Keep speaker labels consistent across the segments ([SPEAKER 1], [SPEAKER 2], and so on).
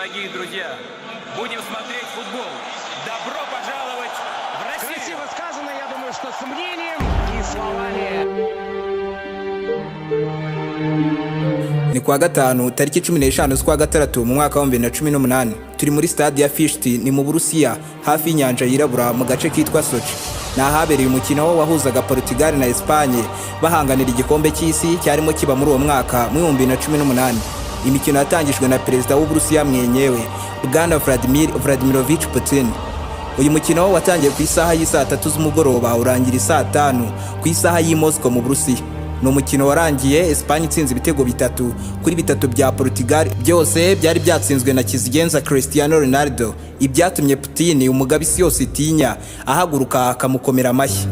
[SPEAKER 1] Дорогие друзья, будем смотреть футбол. Добро пожаловать в Россию.
[SPEAKER 2] Красиво сказано, я думаю, что с мнением и словами.
[SPEAKER 3] Ni kuwa gatanu tariki 15 z'ukwa gatandatu mu mwaka wa 2018 turi muri stade ya Fishti ni mu Burusiya hafi y'inyanja yirabura mu gace kitwa Sochi. Nahabereye umukino wahuzaga Portugal na Espagne bahanganira igikombe cy'isi cyarimo kiba muri uwo mwaka mu 2018. Imikino yatangijwe na perezida w'Uburusiya mwenyewe Bwana Vladimirovich Putin. Uyu mukino watangiye ku isaha y'isa 3 z'umugoroba urangira isa 5 ku isaha y'i Moscow mu Burusiya. No mukino warangiye Espagne itsinze ibitego 3 kuri 3 bya Portugal, byose byari byatsinzwe na kizigenza Cristiano Ronaldo. Ibyatumye Putin umugabisi yose itinya ahaguruka akamukomera amashyi.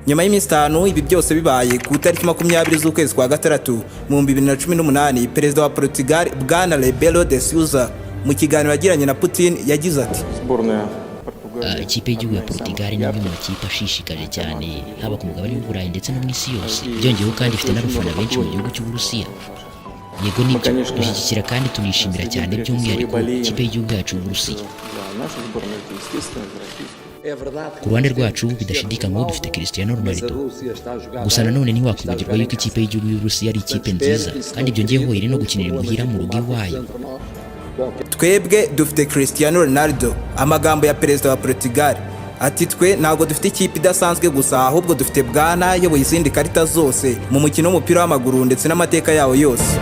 [SPEAKER 3] Nyuma y'iminsi 5 ibi byose bibaye ku tariki 20 z'ukwezi kwa gatandatu mu 2018, perezida wa Portugal Bwana Rebelo de Sousa mu kiganiro yagiranye na Putin yagize ati:
[SPEAKER 4] ikipe y'igihugu ya Portugal ni imwe mu makipe ashishikaje cyane haba ku mugabane w'Uburayi ndetse no mu isi yose. Byongeyeho kandi ifite n'abafana benshi mu gihugu cy'Uburusiya. Yego nibyo dushyigikira kandi tunishimira cyane by'umwihariko ikipe y'igihugu yacu y'Uburusiya. Ku ruhande rwacu bidashidikanywaho dufite Cristiano Ronaldo. Gusa nanone ntiwakwibagirwa yuko ikipe y'igihugu y'Uburusiya ari ikipe nziza kandi byongeyeho iri no gukinira imuhira mu rugo iwayo.
[SPEAKER 3] Twebwe dufite Cristiano Ronaldo. Amagambo ya perezida wa Portugal ati: twe ntabwo dufite ikipe idasanzwe gusa ahubwo dufite bwana yoboye izindi karita zose mu mukino w'umupira w'amaguru ndetse n'amateka yawo yose.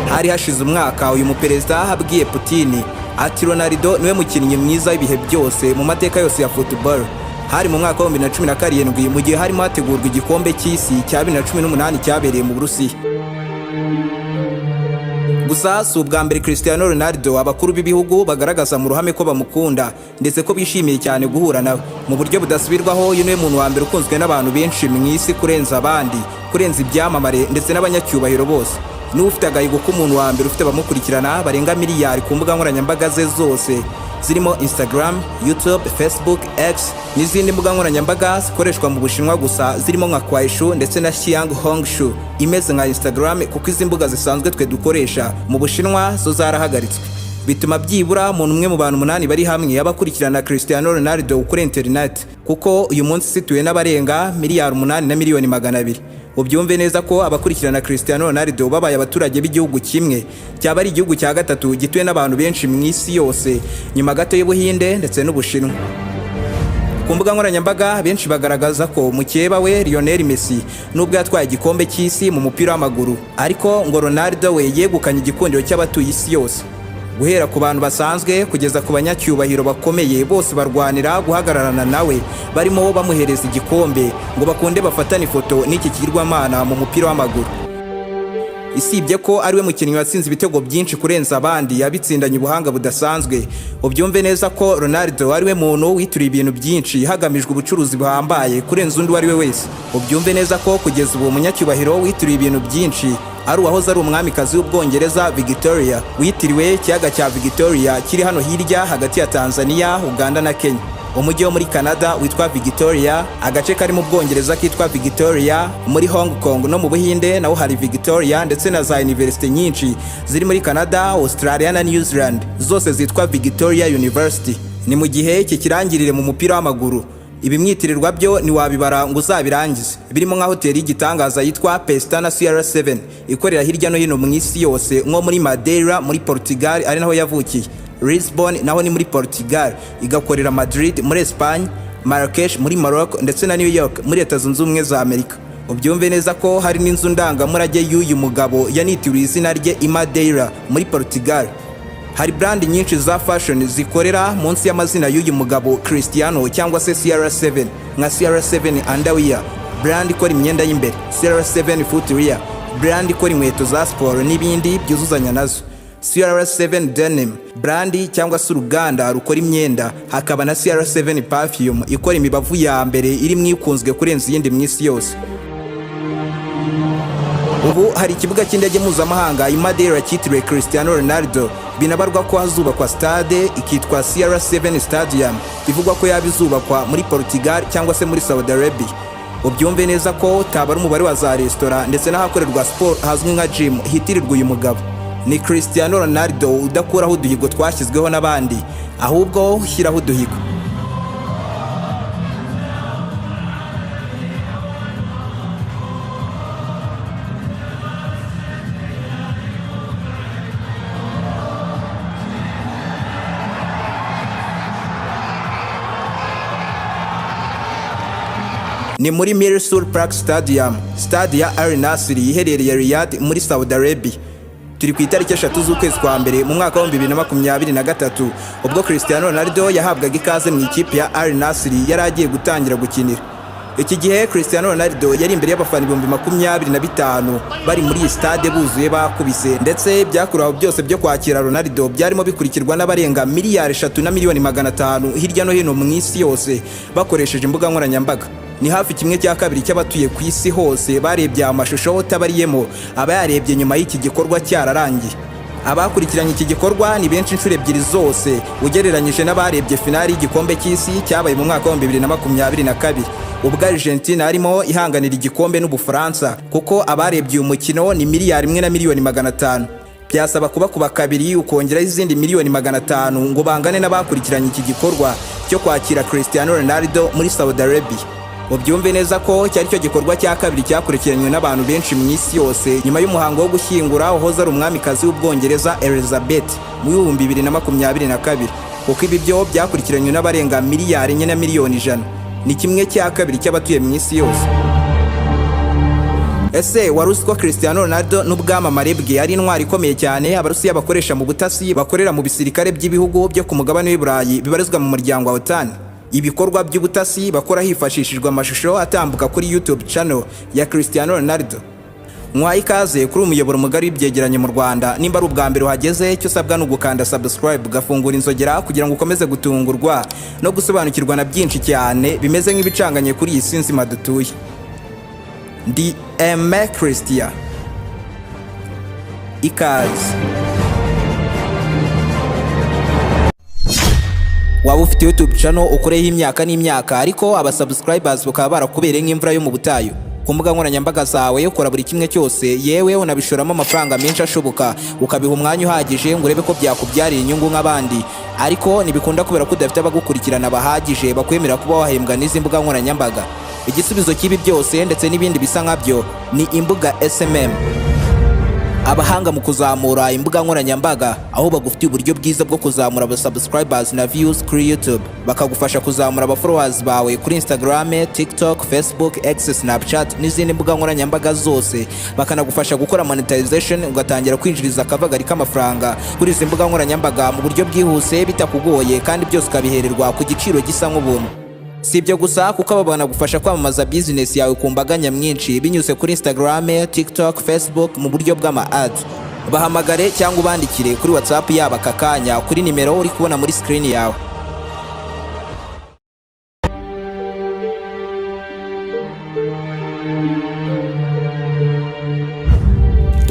[SPEAKER 3] Hari hashize umwaka uyu muperezida abwiye Putin ati Ronaldo niwe mukinnyi mwiza w'ibihe byose mu mateka yose ya football. Hari mu mwaka wa 2017 mu gihe harimo hategurwa igikombe cy'isi cya 2018 cyabereye mu Burusiya. Gusa si ubwa mbere Cristiano Ronaldo abakuru b'ibihugu bagaragaza mu ruhame ko bamukunda ndetse ko bishimiye cyane guhura nawe mu buryo budasubirwaho. Uyu niwe muntu wa mbere ukunzwe n'abantu benshi mu isi kurenza abandi, kurenza ibyamamare ndetse n'abanyacyubahiro bose. Niwe ufite agahigo k'umuntu wa mbere ufite abamukurikirana barenga miliyari ku mbuga nkoranyambaga ze zose zirimo Instagram, YouTube, Facebook, X n'izindi mbuga nkoranyambaga zikoreshwa mu Bushinwa gusa zirimo nka Kuaishu ndetse na Xianghongshu imeze nka Instagram, kuko izi mbuga zisanzwe twe dukoresha mu Bushinwa zo zarahagaritswe. Bituma byibura umuntu umwe mu bantu 8 bari hamwe abakurikirana Cristiano Ronaldo kuri internet, kuko uyu munsi situye n'abarenga miliyari 8 na miliyoni 200. Ubyumve neza ko abakurikirana Cristiano Ronaldo babaye abaturage b'igihugu kimwe cyaba ari igihugu cya gatatu gituwe n'abantu benshi mu isi yose nyuma gato y'Ubuhinde ndetse n'Ubushinwa. Ku mbuga nkoranyambaga benshi bagaragaza ko mukeba we Lionel Messi nubwo yatwaye igikombe cy'isi mu mupira w'amaguru, ariko ngo Ronaldo we yegukanye igikundiro cy'abatuye isi yose. Guhera ku bantu basanzwe kugeza ku banyacyubahiro bakomeye bose barwanira guhagararana nawe, barimo bamuhereza igikombe ngo bakunde bafatane ifoto n'iki kigirwamana mu mupira w'amaguru. Isibye ko ariwe mukinnyi watsinze ibitego byinshi kurenza abandi yabitsindanye ubuhanga budasanzwe, ubyumve neza ko Ronaldo ariwe muntu wituriye ibintu byinshi hagamijwe ubucuruzi buhambaye kurenza undi wari we wese. Ubyumve neza ko kugeza ubu umunyacyubahiro wituriye ibintu byinshi ari uwahoze ari umwamikazi w'Ubwongereza Victoria, witiriwe ikiyaga cya Victoria kiri hano hirya hagati ya Tanzania, Uganda na Kenya. Umujyi wo muri Canada witwa Victoria, agace kari mu Bwongereza kitwa Victoria, muri Hong Kong no mu Buhinde naho hari Victoria, ndetse na za university nyinshi ziri muri Canada, Australia na New Zealand zose zitwa Victoria University. Ni mu gihe iki kirangirire mu mupira w'amaguru ibimwitirirwa byo ntiwabibara ngo uzabirangize, birimo nka hoteli y'igitangaza yitwa Pestana CR7 ikorera hirya no hino mu isi yose, nko muri Madeira muri Portugal ari naho yavukiye, Lisbon naho ni muri Portugal, igakorera Madrid muri Espagne, Marrakesh muri Morocco ndetse na New York muri Leta Zunze Ubumwe za Amerika. Ubyumve neza ko hari n'inzu ndangamurage y'uyu mugabo yanitiriwe izina rye i Madeira muri Portugal. Hari brand nyinshi za fashion zikorera munsi y'amazina y'uyu mugabo Cristiano cyangwa se CR7, nka CR7 Underwear, brand ikora imyenda y'imbere, CR7 Footwear, brand ikora inkweto za sport n'ibindi byuzuzanya nazo, CR7 Denim, brand cyangwa se uruganda rukora imyenda, hakaba na CR7 Perfume ikora imibavu ya mbere iri mwikunzwe kurenza iyindi mu isi yose. Ubu hari ikibuga cy'indege mpuzamahanga i Madeira cyitiriwe Cristiano Ronaldo, binabarwa ko hazubakwa stade ikitwa CR7 Stadium, bivugwa ko yabizubakwa muri Portugal cyangwa se muri Saudi Arabia. Ubyumve neza ko tabara umubare wa za restaurant ndetse n'ahakorerwa sport hazwi nka gym hitirirwa uyu mugabo. ni Cristiano Ronaldo udakuraho uduhigo twashyizweho n'abandi, ahubwo ushyiraho uduhigo. Ni muri Mirsul Park Stadium, stade ya Al Nassr iherereye Riyadh muri Saudi Arabia. Turi ku itariki 3 z'ukwezi kwa mbere mu mwaka wa 2023 ubwo Cristiano Ronaldo yahabwaga ikaze mu ikipe ya Al Nassr yari agiye gutangira gukinira. Iki gihe Cristiano Ronaldo yari imbere y'abafana 25,000 bari muri iyi stade buzuye bakubise, ndetse byakuraho byose byo kwakira Ronaldo byarimo bikurikirwa n'abarenga miliyari 3,500,000 hirya no hino mu isi yose bakoresheje imbuga nkoranyambaga. Ni hafi kimwe cya kabiri cy'abatuye ku isi hose barebye amashusho utabariyemo abayarebye nyuma y'iki gikorwa cyararangiye. Abakurikiranye iki gikorwa ni benshi inshuro ebyiri zose ugereranyije n'abarebye finali y'igikombe cy'isi cyabaye mu mwaka wa 2022 ubwo Argentina arimo ihanganira igikombe n'Ubufaransa, kuko abarebye uyu mukino ni miliyari 1,500,000. Byasaba kuba kabiri ukongeraho izindi 1,500,000 ngo bangane n'abakurikiranye iki gikorwa cyo kwakira Cristiano Ronaldo muri Saudi Arabia. Mubyumve neza ko cyari cyo gikorwa cya kabiri cyakurikiranywe n'abantu benshi mu isi yose nyuma y'umuhango wo gushyingura uhoza ari umwamikazi w'Ubwongereza Elizabeth mu 2022, kuko ibi byo byakurikiranywe n'abarenga miliyari 4,100,000. Ni kimwe cya kabiri cy'abatuye mu isi yose. Ese wari uzi ko Cristiano Ronaldo n'ubwamamare bwe ari intwari ikomeye cyane Abarusiya bakoresha mu butasi bakorera mu bisirikare by'ibihugu byo ku mugabane w'i Burayi bibarizwa mu muryango wa OTAN? Ibikorwa by'ubutasi bakora hifashishijwe amashusho atambuka kuri YouTube channel ya Cristiano Ronaldo. Mwaha ikaze kuri umuyoboro mugari w'ibyegeranyo mu Rwanda. Nimba ari ubwa mbere uhageze, cyo usabwa no gukanda subscribe ugafungura inzogera kugira ngo ukomeze gutungurwa no gusobanukirwa na byinshi cyane bimeze nk'ibicanganye kuri iyi si nzima dutuye. Ndi Aime Christian. Ikaze. Waba ufite YouTube channel ukoreho imyaka n'imyaka ariko abasubscribers bakaba barakubereye nk'imvura yo mu butayu. Ku mbuga nkoranyambaga zawe ukora buri kimwe cyose, yewe unabishoramo amafaranga menshi ashoboka, ukabiha umwanya uhagije ngo urebe ko byakubyarira inyungu nk'abandi, ariko ntibikunda kubera ko udafite abagukurikirana bahagije bakwemera kuba wahembwa n'izi mbuga nkoranyambaga. Igisubizo cy'ibi byose ndetse n'ibindi bisa nkabyo ni imbuga SMM. Abahanga mu kuzamura imbuga nkoranyambaga aho bagufitiye uburyo bwiza bwo kuzamura aba subscribers na views kuri YouTube, bakagufasha kuzamura aba followers bawe kuri Instagram, TikTok, Facebook, X, Snapchat n'izindi mbuga nkoranyambaga zose, bakanagufasha gukora monetization ugatangira kwinjiriza akavagari k'amafaranga kuri izi mbuga nkoranyambaga mu buryo bwihuse bitakugoye, kandi byose ukabihererwa ku giciro gisa nk'ubuntu. Si ibyo gusa, kuko aba banagufasha kwamamaza business yawe ku mbaga nyamwinshi binyuze kuri Instagram, TikTok, Facebook mu buryo bw'ama ads. Bahamagare cyangwa ubandikire kuri WhatsApp yaba aka kanya kuri nimero uri kubona muri screen yawe.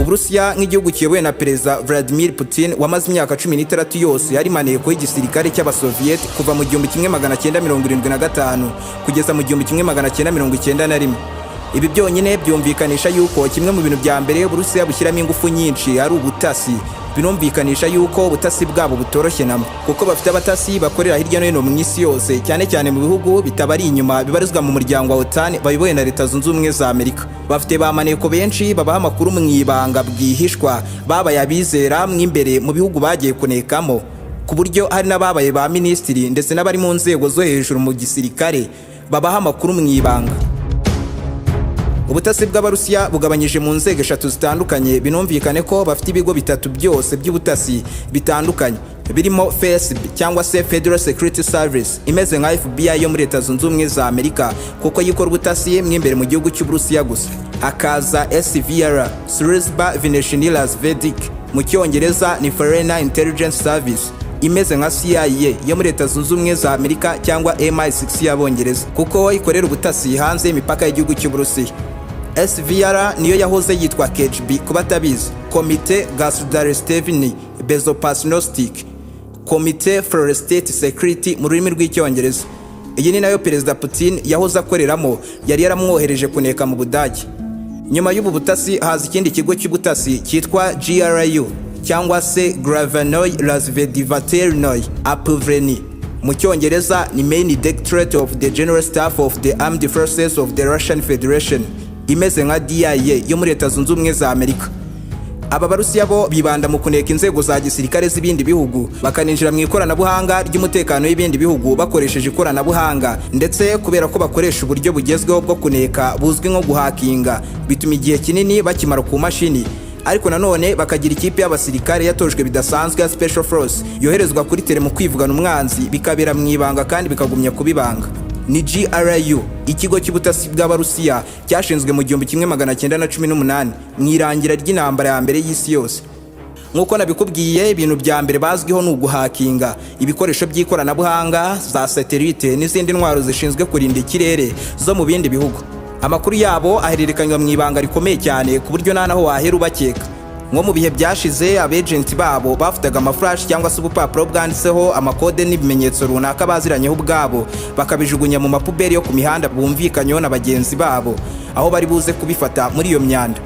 [SPEAKER 3] Uburusiya nk'igihugu kiyobowe na Perezida Vladimir Putin wamaze imyaka 16 yose yari maneko y'igisirikare cy'Abasoviet kuva mu 1975 kugeza mu 1991. Ibi byonyine byumvikanisha yuko kimwe mu bintu bya mbere Uburusiya bushyiramo ingufu nyinshi ari ubutasi. Binumvikanisha yuko ubutasi bwabo butoroshye namwe, kuko bafite abatasi bakorera hirya no hino mu isi yose, cyane cyane mu bihugu bitabari inyuma bibarizwa mu muryango wa OTAN bayobowe na Leta Zunze Ubumwe za Amerika. Bafite ba maneko benshi babaha amakuru mu ibanga bwihishwa, babaye abizera mw'imbere mu bihugu bagiye kunekamo, ku buryo hari n'ababaye ba minisitiri ndetse n'abari mu nzego zo hejuru mu gisirikare babaha amakuru mu ibanga. Ubutasi bw'Abarusiya bugabanyije mu nzego 3 zitandukanye. Binumvikane ko bafite ibigo 3 byose by'ubutasi bitandukanye, birimo FSB cyangwa se Federal Security Service, imeze nka FBI yo muri Leta Zunze Ubumwe za Amerika kuko yikora ubutasi mw'imbere mu gihugu cy'Uburusiya gusa. Hakaza SVR, Sluzhba Vneshnyrazvedik, mu Cyongereza ni Foreign Intelligence Service, imeze nka CIA yo muri Leta Zunze Ubumwe za Amerika cyangwa MI6 y'Abongereza, kuko ikorera ubutasi hanze y'imipaka y'igihugu cy'Uburusiya. SVR niyo yahoze yitwa KGB kubatabizi, Komite Gasudarstevny Bezopasnostik, Komite for State Security mu rurimi rw'Icyongereza. Iyi ni nayo Perezida Putin yahoze akoreramo, yari yaramwohereje kuneka mu Budage. Nyuma y'ubu butasi haza ikindi kigo cy'ubutasi cyitwa GRU, cyangwa se Gravenoi Razvedivaternoi Apuvreni. Mu Cyongereza ni Main Directorate of the General Staff of the Armed Forces of the Russian Federation, imeze nka DIA yo muri Leta Zunze Ubumwe za Amerika. Aba Barusiya bo bibanda mu kuneka inzego za gisirikare z'ibindi bihugu, bakaninjira mu ikoranabuhanga ry'umutekano w'ibindi bihugu bakoresheje ikoranabuhanga, ndetse kubera ko bakoresha uburyo bugezweho bwo kuneka buzwi nko guhakinga, bituma igihe kinini bakimara ku mashini. Ariko nanone bakagira ikipe y'abasirikare yatojwe bidasanzwe ya Special Force yoherezwa kuri tele mu kwivugana umwanzi, bikabera mu ibanga kandi bikagumya kubibanga. Ni GRU, ikigo cy'ubutasi bw'Abarusiya cyashinzwe mu 1918 mu irangira ry'intambara ya mbere y'isi yose. Nkuko nabikubwiye, ibintu bya mbere bazwiho ni uguhakinga ibikoresho by'ikoranabuhanga za satellite n'izindi ntwaro zishinzwe kurinda ikirere zo mu bindi bihugu. Amakuru yabo ahererekanywa mu ibanga rikomeye cyane ku buryo nta naho wahera ubakeka. Nko mu bihe byashize, abagenti babo bafutaga amaflash cyangwa se ubupapuro bwanditseho amakode n'ibimenyetso runaka baziranyeho ubwabo, bakabijugunya mu mapuberi yo ku mihanda bumvikanyeho na bagenzi babo, aho bari buze kubifata muri iyo myanda.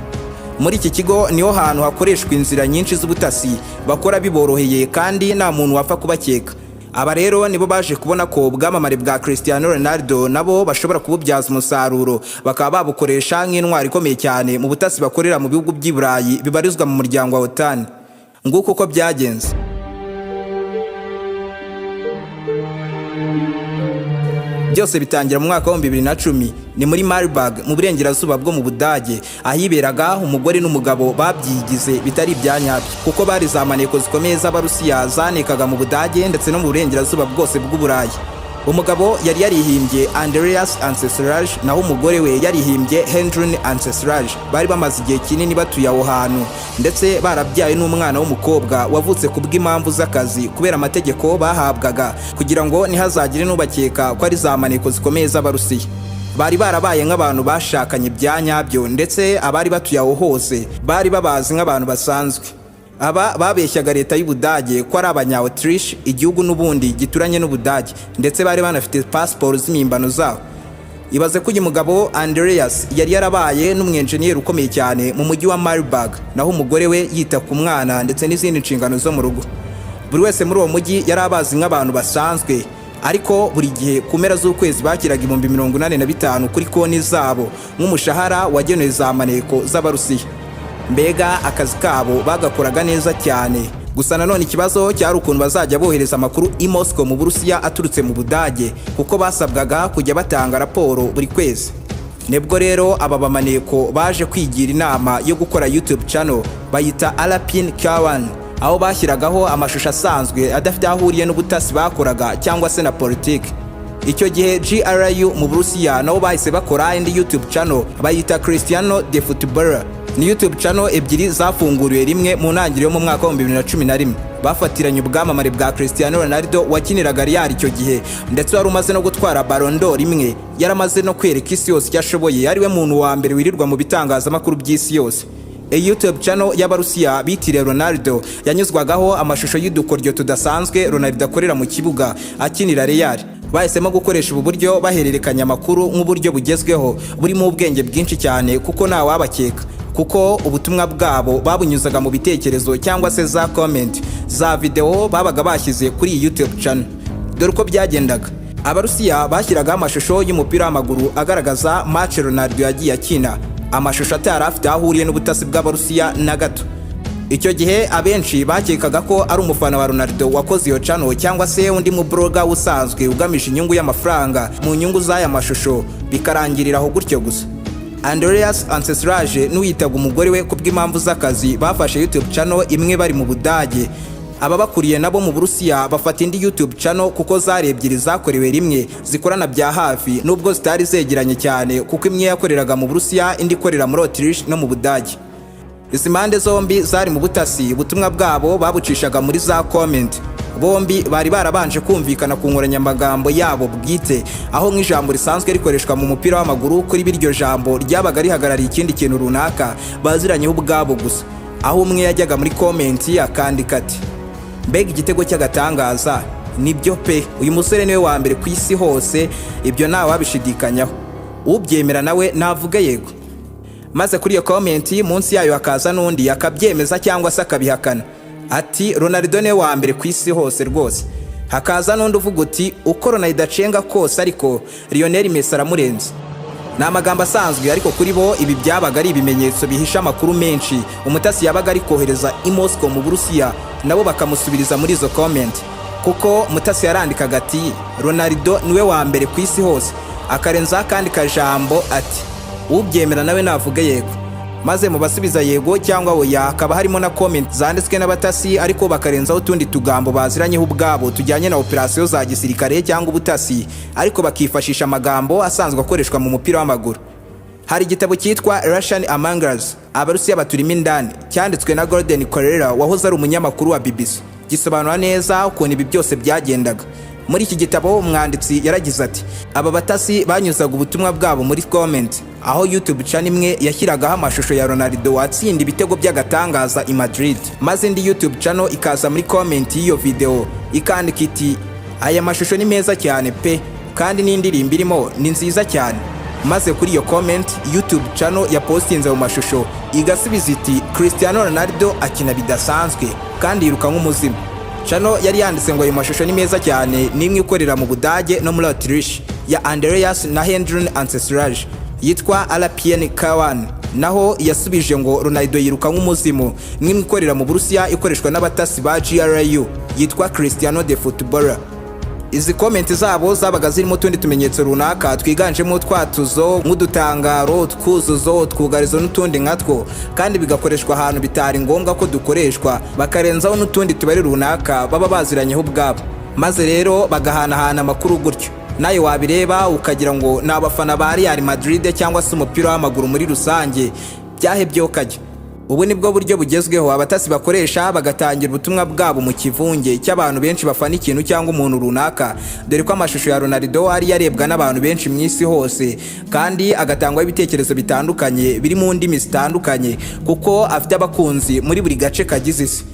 [SPEAKER 3] Muri iki kigo niho hantu hakoreshwa inzira nyinshi z'ubutasi, bakora biboroheye kandi nta muntu wapfa kubakeka. Aba rero nibo baje kubona ko ubwamamare bwa Cristiano Ronaldo nabo bashobora kububyaza umusaruro, bakaba babukoresha nk'intwaro ikomeye cyane mu butasi bakorera mu bihugu by'i Burayi bibarizwa mu muryango wa OTAN. Nguko uko byagenze. Byose bitangira mu mwaka wa 2010 ni muri Marburg mu burengerazuba bwo mu Budage, ahiberaga umugore n'umugabo babyigize bitari ibyanyabyo, kuko bari za maneko zikomeye z'Abarusiya zanekaga mu Budage ndetse no mu burengerazuba bwose bw'Uburayi. Umugabo yari yarihimbye Andreas Ancestral, naho umugore we yarihimbye Hendrin Ancestral. Bari bamaze igihe kinini batuye aho hantu, ndetse barabyaye n'umwana w'umukobwa wavutse ku bw'impamvu z'akazi kubera amategeko bahabwaga, kugira ngo ntihazagire n'ubakeka ko ari za maneko zikomeye z'Abarusiya. Bari barabaye nk'abantu bashakanye byanyabyo, ndetse abari batuye aho hose bari babazi nk'abantu basanzwe. Aba babeshyaga leta y'Ubudage ko ari abanya-Autriche, igihugu n'ubundi gituranye n'Ubudage, ndetse bari banafite passport z'imimbano zabo. Ibaze ko uyu mugabo Andreas yari yarabaye n'umwenjeniyeri ukomeye cyane mu mujyi wa Marburg, naho umugore we yita ku mwana ndetse n'izindi nshingano zo mu rugo. Buri wese muri uwo mujyi yari abazi nk'abantu basanzwe, ariko buri gihe ku mpera z'ukwezi bakiraga 85,000 kuri konti zabo nk'umushahara wagenewe za maneko z'Abarusiya. Mbega akazi kabo bagakoraga neza cyane. Gusa nanone ikibazo cyari ukuntu bazajya bohereza amakuru i Moscow mu Burusiya aturutse mu Budage, kuko basabwaga kujya batanga raporo buri kwezi. Nebwo rero aba bamaneko baje kwigira inama yo gukora YouTube channel bayita Alapin K1, aho bashyiragaho amashusho asanzwe adafite ahuriye n'ubutasi bakoraga cyangwa se na politiki. Icyo gihe GRU mu Burusiya nabo bahise bakora indi YouTube channel bayita Cristiano the Footballer. Ni YouTube channel ebyiri zafunguriwe rimwe mu ntangiriro mu mwaka wa 2011. Bafatiranye ubwamamare bwa Cristiano Ronaldo wakiniraga Real icyo gihe, ndetse wari umaze no gutwara Ballon d'Or imwe, yaramaze no kwereka isi yose cyashoboye, ari we muntu wa mbere wirirwa mu bitangazamakuru by'isi yose. YouTube channel y'Abarusiya bitiriye Ronaldo yanyuzwagaho amashusho y'udukoryo tudasanzwe Ronaldo akorera mu kibuga akinira Real. Bahisemo gukoresha ubu buryo bahererekanya amakuru nk'uburyo bugezweho burimo ubwenge bwinshi cyane, kuko nta wabakeka, kuko ubutumwa bwabo babunyuzaga mu bitekerezo cyangwa se za comment za video babaga bashyize kuri YouTube channel. Dore uko byagendaga. Abarusiya bashyiraga amashusho y'umupira w'amaguru agaragaza match Ronaldo yagiye akina, amashusho atari afite ahuriye n'ubutasi bw'Abarusiya na gato. Icyo gihe abenshi bakekaga ko ari umufana wa Ronaldo wakoze iyo channel, cyangwa se undi mu blogger usanzwe ugamije inyungu y'amafaranga mu nyungu z'aya mashusho, bikarangirira aho gutyo gusa. Andreas Ancestral n'uyitaga umugore we kubw'impamvu z'akazi bafashe YouTube channel imwe bari mu Budage. Aba bakuriye nabo mu Burusiya bafata indi YouTube channel, kuko zari ebyiri zakorewe rimwe zikorana bya hafi, nubwo zitari zegeranye cyane, kuko imwe yakoreraga mu Burusiya indi ikorera muri Autriche no mu Budage. Izi mpande zombi zari mu butasi, ubutumwa bwabo babucishaga muri za comment. Bombi bari barabanje kumvikana ku nkoranyamagambo yabo bwite, aho nk'ijambo risanzwe rikoreshwa mu mupira w'amaguru kuri biryo jambo ryabaga rihagarariye ikindi kintu runaka baziranyeho ubwabo gusa, aho umwe yajyaga muri comment akandika ati mbega igitego cy'agatangaza. Nibyo pe, uyu musore niwe wa mbere ku isi hose, ibyo nta wabishidikanyaho, ubyemera nawe navuga yego. Maze kuri iyo comment munsi yayo hakaza n'undi akabyemeza cyangwa se akabihakana. ati Ronaldo niwe wa mbere ku isi hose rwose. Hakaza n'undi uvuga uti uko Ronaldo acenga kose ariko Lionel Messi aramurenze. Ni amagambo asanzwe ariko kuri bo ibi byabaga ari ibimenyetso bihisha amakuru menshi umutasi yabaga ari kohereza i Moscow mu Burusiya, nabo bakamusubiriza muri izo comment, kuko mutasi yarandikaga ati Ronaldo niwe wa mbere ku isi hose, akarenza kandi kajambo ati ubyemera nawe navuge yego. Maze mu basubiza yego cyangwa oya hakaba harimo na comment zanditswe n'abatasi ariko bakarenzaho utundi tugambo baziranyeho ubwabo tujyanye na operasiyo za gisirikare cyangwa ubutasi, ariko bakifashisha amagambo asanzwe akoreshwa mu mupira w'amaguru. Hari igitabo cyitwa Russian Among Us, Abarusiya baturimo indani, cyanditswe na Kurikira wahoze ari umunyamakuru wa BBC. Gisobanura neza ukuntu ibi byose byagendaga. Muri iki gitabo umwanditsi yaragize ati aba batasi banyuzaga ubutumwa bwabo muri comment, aho YouTube channel imwe yashyiragaho amashusho ya Ronaldo watsinda ibitego by'agatangaza i Madrid, maze indi YouTube channel ikaza muri comment y'iyo video ikandika iti aya mashusho ni meza cyane pe kandi n'indirimbo irimo ni nziza cyane. Maze kuri iyo comment YouTube channel yapostinze mu mashusho igasubiza iti Cristiano Ronaldo akina bidasanzwe kandi yiruka nk'umuzimu. Channel yari yanditse ngo ayo mashusho ni meza cyane, nimwe ikorera mu Budage no muri Autriche ya Andreas na Hendrin Ancestral yitwa RPN K1, naho yasubije ngo Ronaldo yiruka nk'umuzimu, nimwe ikorera mu Burusiya ikoreshwa n'abatasi ba GRU yitwa Cristiano de Footballer. Izi comment zabo zabaga zirimo utundi tumenyetso runaka twiganjemo twatuzo nk'udutangaro, twuzuzo, twugarizo n'utundi nkatwo, kandi bigakoreshwa ahantu bitari ngombwa ko dukoreshwa, bakarenzaho n'utundi tubari runaka baba baziranyeho ubwabo. Maze rero bagahanahana amakuru gutyo, nayo wabireba ukagira ngo ni abafana ba Real Madrid cyangwa se umupira w'amaguru muri rusange byahebye ukajya. Ubu nibwo buryo bugezweho abatasi bakoresha bagatangira ubutumwa bwabo mu kivunge cy'abantu benshi bafana ikintu cyangwa umuntu runaka, dore ko amashusho ya Ronaldo ari yarebwa n'abantu benshi mu isi hose, kandi agatangwa ibitekerezo bitandukanye biri mu ndimi zitandukanye, kuko afite abakunzi muri buri gace kagize isi.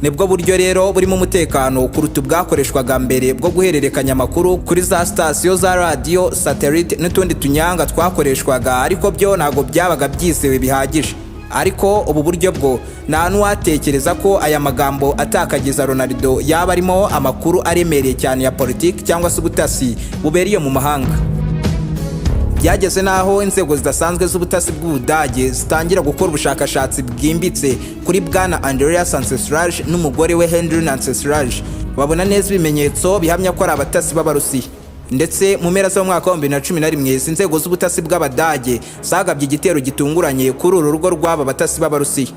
[SPEAKER 3] Nibwo buryo rero burimo umutekano kuruta ubwakoreshwaga mbere bwo guhererekanya amakuru kuri za sitasiyo za radio, satellite n'utundi tunyanga twakoreshwaga, ariko byo ntago byabaga byizewe bihagije. Ariko ubu buryo bwo nta n'uwatekereza ko aya magambo atakagiza Ronaldo yaba arimo amakuru aremereye cyane ya politiki cyangwa se ubutasi bubereye mu mahanga. Byageze naho inzego zidasanzwe z'ubutasi bw'Ubudage zitangira gukora ubushakashatsi bwimbitse kuri bwana Andreas Ancestral n'umugore we Hendrin Ancestral, babona neza ibimenyetso bihamya ko ari abatasi b'Abarusiya. Ndetse mu mpera z'umwaka wa 2011 inzego z'ubutasi bw'Abadage zagabye igitero gitunguranye kuri uru rugo rw'aba batasi b'Abarusiya.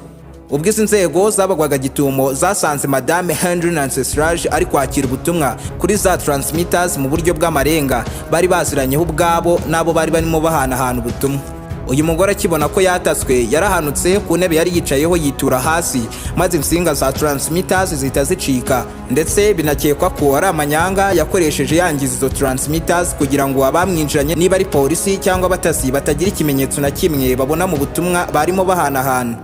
[SPEAKER 3] Ubwo izi nzego zabagwaga gitumo zasanze Madame Hendrin Ancestral ari kwakira ubutumwa kuri za transmitters mu buryo bw'amarenga bari baziranyeho ubwabo nabo bari barimo bahanahana ubutumwa. Uyu mugore akibona ko yatatswe yarahanutse ku ntebe yari yicayeho yitura hasi, maze insinga za transmitters zihita zicika, ndetse binakekwa ko ari amanyanga yakoresheje yangiza izo transmitters kugira ngo abamwinjiranye niba ari polisi cyangwa abatasi batagira ikimenyetso na kimwe babona mu butumwa barimo bahanahana.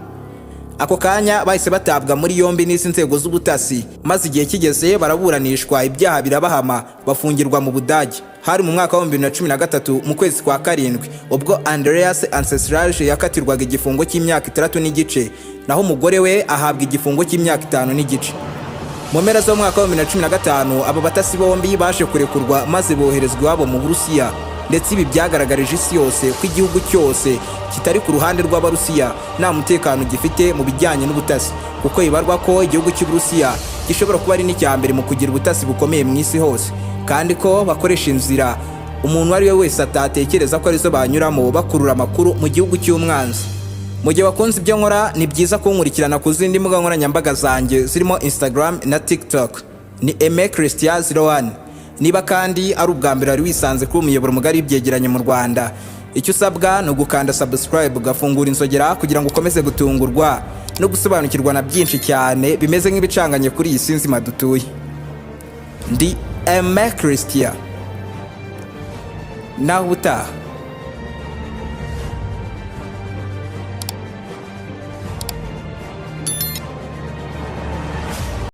[SPEAKER 3] Ako kanya bahise batabwa muri yombi n'izi nzego z'ubutasi, maze igihe kigeze baraburanishwa ibyaha birabahama bafungirwa mu Budage. Hari mu mwaka wa 2013 mu kwezi kwa karindwi, ubwo Andreas Ancestral yakatirwaga igifungo cy'imyaka 3 n'igice, naho umugore we ahabwa igifungo cy'imyaka 5 n'igice. Mu mpera z'umwaka wa 2015 aba batasi bombi baje kurekurwa maze boherezwa iwabo mu Burusiya, ndetse ibi byagaragarije isi yose ko igihugu cyose kitari ku ruhande rw'Abarusiya nta mutekano gifite mu bijyanye n'ubutasi, kuko ibarwa ko igihugu cy'Uburusiya gishobora kuba ari n'icyambere mu kugira ubutasi bukomeye mu isi hose, kandi ko bakoresha inzira umuntu ari we wese atatekereza ko arizo banyuramo bakurura amakuru mu gihugu cy'umwanzi. Mu gihe wakunze ibyo nkora ni byiza kunkurikirana ku zindi mbuga nkoranyambaga zanjye zirimo Instagram na TikTok, ni Aime Christian 01. Niba kandi ari ubwa mbere wari wisanze kuri umuyoboro mugari w'ibyegeranyo mu Rwanda, icyo usabwa ni ugukanda subscribe ugafungura inzogera kugira ngo ukomeze gutungurwa no gusobanukirwa na byinshi cyane bimeze nk'ibicanganye kuri iyi si nzima dutuye. Ndi Aime Christian. Naho utaha.